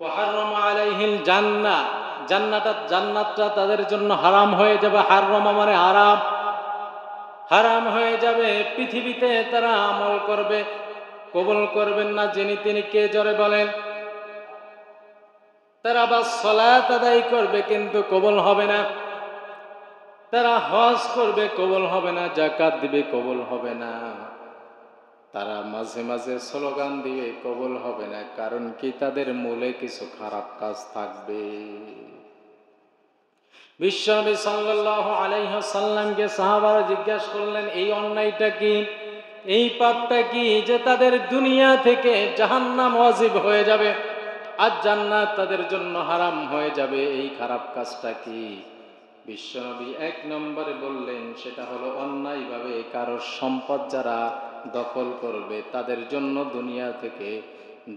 ওয়া হারামা আলাইহিল জান্নাহ, জান্নাতটা তাদের জন্য হারাম হয়ে যাবে। হারামা মানে হারাম, হারাম হয়ে যাবে। পৃথিবীতে তারা আমল করবে, কবুল করবেন না যিনি তিনি কে জোরে বলেন? তারা বা সালাত আদায় করবে কিন্তু কবুল হবে না, তারা হজ করবে কবুল হবে না, যাকাত দিবে কবুল হবে না, তারা মাঝে মাঝে স্লোগান দিবে কবুল হবে না। কারণ কি? তাদের মূলে কিছু খারাপ কাজ থাকবে। বিশ্বনবী সাল্লাল্লাহু আলাইহি ওয়াসাল্লামকে সাহাবারা জিজ্ঞাসা করলেন, এই অন্যায়টা কি, এই পাপটা কি যে তাদের দুনিয়া থেকে জাহান্নাম ওয়াজিব হয়ে যাবে আর জান্নাত তাদের জন্য হারাম হয়ে যাবে? এই খারাপ কাজটা কি? বিশ্বনবী এক নম্বরে বললেন, সেটা হলো অন্যায়ভাবে কারোর সম্পদ যারা দখল করবে তাদের জন্য দুনিয়া থেকে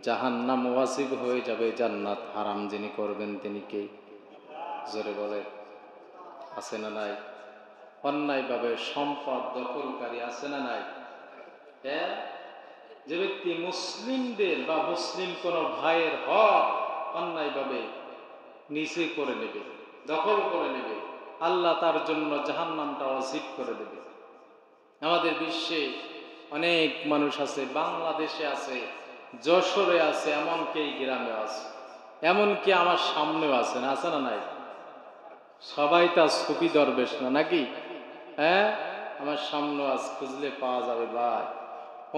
জাহান্নাম ওয়াজিব হয়ে যাবে, জান্নাত হারাম যিনি করবেন তিনি কে? জোরে বলে। আছে না নাই? অন্যায়ভাবে সম্পদ দখলকারী আছে না নাই? যে ব্যক্তি মুসলিমদের বা মুসলিম কোন ভাইয়ের হক অন্যায়ভাবে নিচে করে নেবে, দখল করে নেবে, আল্লাহ তার জন্য জাহান্নামটা ওয়াজিব করে দেবে। আমাদের বিশ্বে অনেক মানুষ আছে, বাংলাদেশে আছে, যশোরে আছে, এমনকি এই গ্রামে আছে, এমনকি আমার সামনেও আছে। না আছে না নাই? সবাই তা সুফি দরবেশ না নাকি? হ্যাঁ, আমার সামনে আজ খুঁজলে পাওয়া যাবে ভাই,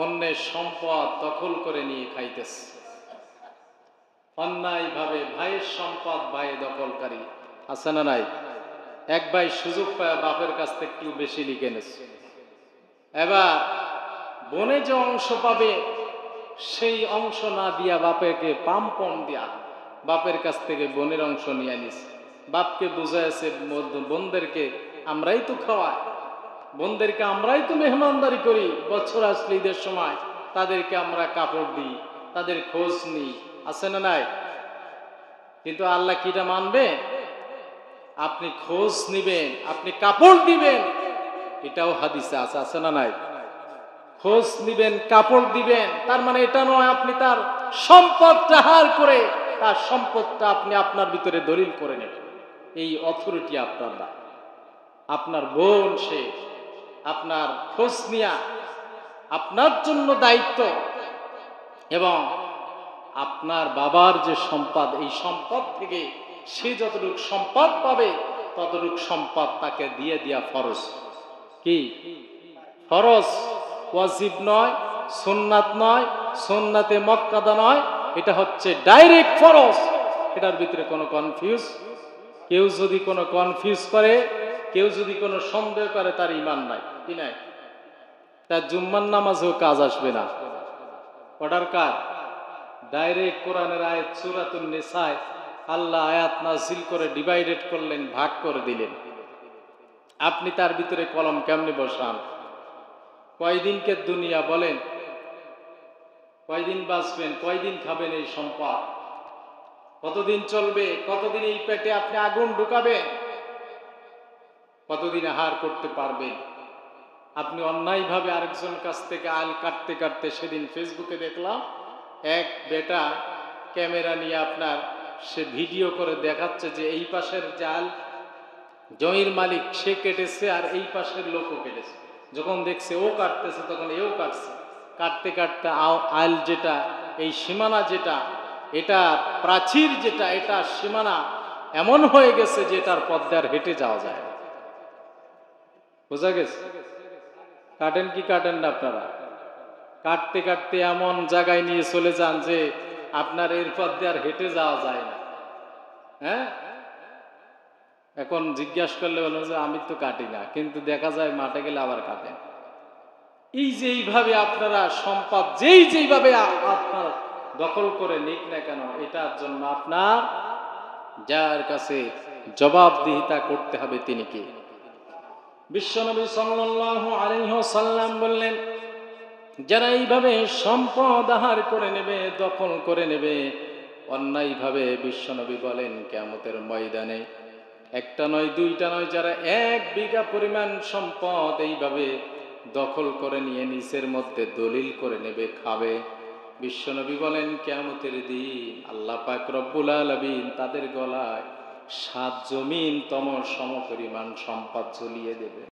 অন্যের সম্পদ দখল করে নিয়ে খাইতেছে অন্যায়ভাবে। ভাইয়ের সম্পদ ভাই দখলকারী আছে না নাই? এক ভাই সুযোগ পায় বাপের কাছ থেকে একটু বেশি লিখে নেছে, এবার বোনে যে অংশ পাবে সেই অংশ না দিয়া বাপেকে পাম্পন দিয়া বাপের কাছ থেকে বোনের অংশ নিয়ে নিছে। বাপকে বুঝাইছে বোনদেরকে আমরাই তো খাওয়াই, বোনদেরকে আমরাই তো মেহমানদারি করি, বছর আসলে ঈদের সময় তাদেরকে আমরা কাপড় দিই, তাদের খোঁজ নিই, আছে না নাই? কিন্তু আল্লাহ কিটা মানবে? আপনি খোঁজ নিবেন, আপনি কাপড় দিবেন, এটাও হাদিসে আছে, আছে না নাই? খোঁজ নিবেন, কাপড় দিবেন, তার মানে এটা নয় আপনি তার সম্পদটা হার করে তার সম্পদটা আপনি আপনার ভিতরে দলিল করে নেবেন। এই অথরিটি আপনার না। আপনার বোন, সে আপনার খোঁজ নিয়া আপনার জন্য দায়িত্ব, এবং আপনার বাবার যে সম্পদ, এই সম্পদ থেকে সে যতটুকু সম্পদ পাবে ততটুকু সম্পদ তাকে দিয়ে দেয়া ফরজ। কি ফরজ? ওয়াজিব নয়, সুন্নাত নয়, সুন্নাতে মুআক্কাদা নয়, এটা হচ্ছে ডাইরেক্ট ফরজ। এটার ভিতরে কোনো কনফিউজ, কেউ যদি কোনো কনফিউজ করে, কেউ যদি কোনো সন্দেহ করে, তার ঈমান নাই, কি নাই? তার জুম্মার নামাজেও কাজ আসবে না। অর্ডার কার? ডাইরেক্ট কোরআনের আয়াত সূরাতুন নিসায় আল্লাহ আয়াত নাযিল করে ডিভাইডেড করলেন, ভাগ করে দিলেন। আপনি তার ভিতরে কলম কেমনে বসান? কয়দিনকে দুনিয়া বলেন, কয়দিন বাঁচবেন, কয়দিন খাবেন এই সম্পদ, কতদিন চলবে, কতদিন এই পেটে আপনি আগুন ঢুকাবেন, কতদিন আহার করতে পারবেন? আপনি অন্যায়ভাবে আরেকজন কাছ থেকে আল কাটতে কাটতে, সেদিন ফেসবুকে দেখলাম এক বেটা ক্যামেরা নিয়ে আপনার সে ভিডিও করে দেখাচ্ছে যে এই পাশের জাল জমির মালিক সে কেটেছে আর এই পাশের লোকও কেটেছে। যখন দেখছে ও কাটতেছে তখন এও কাটছে, কাটতে কাটতে আইল যেটা, এই সীমানা যেটা, এটা প্রাচীর যেটা, এটা সীমানা এমন হয়ে গেছে যে এটার পথে আর হেঁটে যাওয়া যায় না। বোঝা গেছে? কাটেন কি কাটেন না আপনারা? কাটতে কাটতে এমন জায়গায় নিয়ে চলে যান যে আপনার এর পথে আর হেঁটে যাওয়া যায় না। হ্যাঁ, এখন জিজ্ঞাসা করলে বলো যে আমি তো কাটি না, কিন্তু দেখা যায় মাঠে গেলে আবার কাটেন। এই যে এইভাবে আপনারা সম্পদ যেইভাবে আপনার দখল করে নিক না কেন, এটার জন্য আপনার যার কাছে জবাবদিহিতা করতে হবে তিনি কে? বিশ্বনবী সাল্লাল্লাহু আলাইহি ওয়াসাল্লাম বললেন, যারা এইভাবে সম্পদ আহার করে নেবে, দখল করে নেবে অন্যায়ভাবে, বিশ্বনবী বলেন কিয়ামতের ময়দানে একটা নয়, দুইটা নয়, যারা 1 বিঘা পরিমাণ সম্পদ এইভাবে দখল করে নিয়ে নিচের মধ্যে দলিল করে নেবে, খাবে, বিশ্বনবী বলেন কিয়ামতের দিন আল্লাহ পাক রব্বুল আলামিন তাদের গলায় 7 জমিন তম সমপরিমাণ সম্পদ ঝুলিয়ে দেবে।